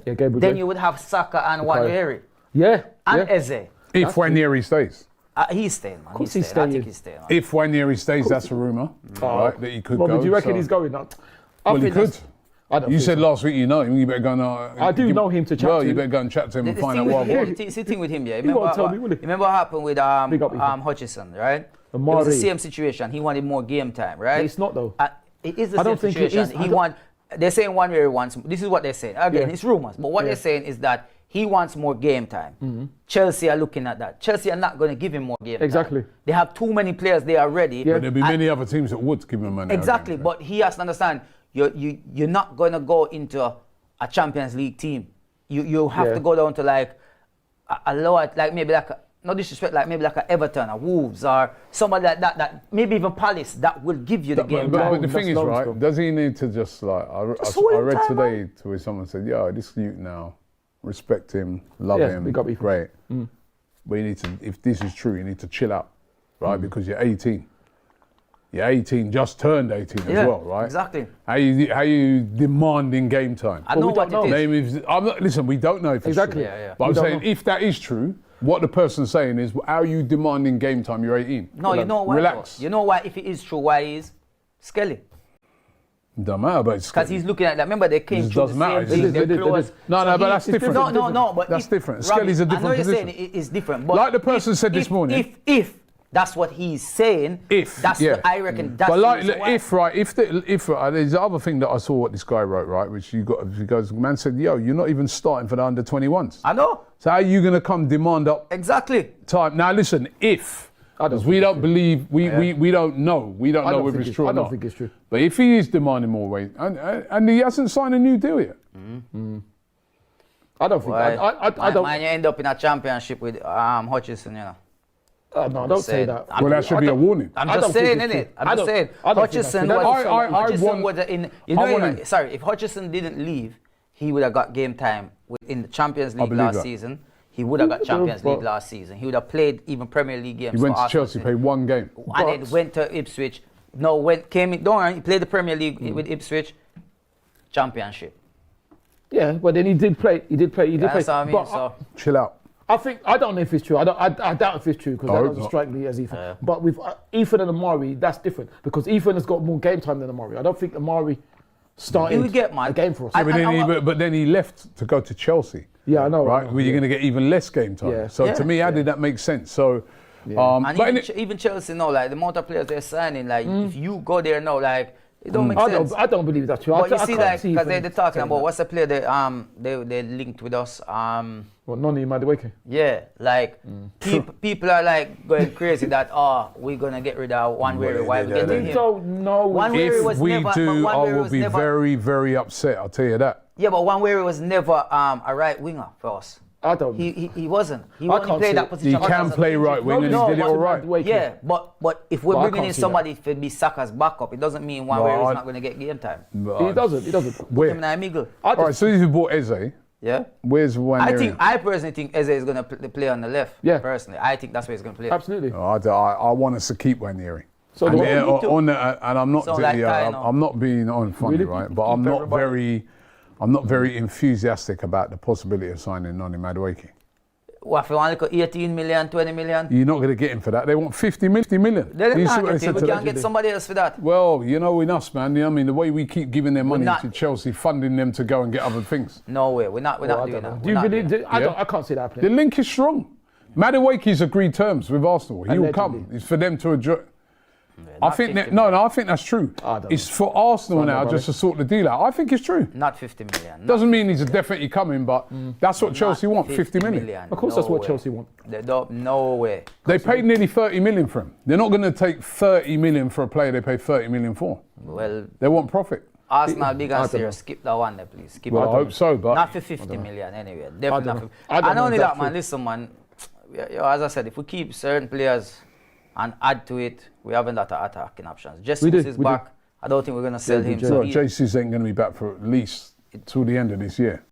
then you would have Saka and Nwaneri. Yeah. And Eze. If Nwaneri stays. He's staying, man. Of course he's staying. I think he's staying. If Nwaneri stays, that's a rumour, right, that he could go. But do you reckon he's going? Well, he could. You said last week you know him, you better go and... I do know him to chat to. Well, you better go and chat to him and find out what... The thing with him, yeah. He won't tell me, will he? Remember what happened with Hutchison, right? It was the same situation. He wanted more game time, right? It's not, though. It is the same situation. They're saying Nwaneri wants... This is what they're saying. Again, it's rumours. But what they're saying is that he wants more game time. Chelsea are looking at that. Chelsea are not going to give him more game time. Exactly. They have too many players there already. But there'll be many other teams that would give him money. Exactly. But he has to understand, you're not going to go into a Champions League team. You have to go down to like a lower, like maybe like no disrespect, like maybe like a Everton or Wolves or somebody like that maybe even Palace that will give you the game. But the thing is, right, does he need to just like, I read today to where someone said, yo, this youth now, respect him, love him, great. But you need to, if this is true, you need to chill out, right? Because you're 18. You're 18, just turned 18 as well, right? Exactly. How you demanding game time? I know what it is. Listen, we don't know if it's true. But I'm saying, if that is true, what the person's saying is, how are you demanding game time? You're 18. No, you know why? Relax. You know why? If it is true, why he is Skelly? Don't matter, but it's because he's looking at that. Remember, they came through the same thing. No, but that's different. No, but that's different. Skelly's a different position. I know you're saying it's different, but like the person said this morning. If that's what he's saying, I reckon that's. But like, if there's the other thing that I saw what this guy wrote, right, which he goes, the man said, yo, you're not even starting for the under 21s. I know. So how are you gonna come demand up? Exactly. Time now. Listen, because we don't believe, we don't know. We don't know whether it's true or not. I don't think it's true. But if he is demanding more weight, and he hasn't signed a new deal yet. I don't think. I don't. Man, you end up in a championship with Hutchison, you know. No, don't say that. Well, that should be a warning. I'm just saying, innit? I'm just saying. Hutchison was in. You know, sorry, if Hutchison didn't leave, he would have got game time in the Champions League last season. He would have got Champions League last season. He would have played even Premier League games. He went to Chelsea, played one game. And then went to Ipswich. Don't worry, he played the Premier League with Ipswich. Championship. Yeah, but then he did play. That's what I mean, so. Chill out. I don't know if it's true. I doubt if it's true because that doesn't strike me as Ethan. But with Ethan and Amari, that's different because Ethan has got more game time than Amari. I don't think Amari started a game for us. But then he left to go to Chelsea. Yeah, I know. Right, where you're going to get even less game time. Yeah. So to me, how did that make sense? So, and even Chelsea now, like the amount of players they're signing, like if you go there now, like it don't make sense. I don't believe that's true. But you see, like, because they're talking about what's the player they linked with us. Nwaneri Madueke. Yeah, like people are like going crazy that we're gonna get rid of Nwaneri. Why we getting him? Don't know. If we do, I will be very, very upset. I'll tell you that. Yeah, but Nwaneri was never a right winger for us. I don't. He wasn't. He only played that position. He can play right wing and he did it all right. Yeah, but if we're bringing in somebody to be Saka's backup, it doesn't mean Nwaneri is not going to get game time. He doesn't. Where? All right, so you bought Eze. Yeah. Where's Nwaneri? I personally think Eze is going to play on the left. Yeah. Personally, I think that's where he's going to play. Absolutely. I want us to keep Nwaneri. So and I'm not. I'm not being unfunny, right? But I'm not very enthusiastic about the possibility of signing Nwaneri Madueke. What, if you want to go 18 million, 20 million? You're not going to get him for that. They want 50 million. They're not getting him. We can't get somebody else for that. Well, you know, in us, man, I mean, the way we keep giving their money to Chelsea, funding them to go and get other things. No way. We're not doing that. Do you believe? I can't see that happening. The link is strong. Madueke's agreed terms with Arsenal. He will come. It's for them to address. I think I think that's true. It's for Arsenal now just to sort the deal out. I think it's true. Not 50 million. Doesn't mean he's definitely coming, but that's what Chelsea want, 50 million. Of course that's what Chelsea want. No way. They paid nearly 30 million for him. They're not going to take 30 million for a player they paid 30 million for. Well, they want profit. Arsenal, big and serious. Skip that one there, please. Skip I hope so, but not for 50 million anyway. Definitely not. And only that, man. Listen, man. As I said, if we keep certain players and add to it, we haven't got attacking options. Jesus is back. I don't think we're going to sell him. Jesus ain't going to be back for at least till the end of this year.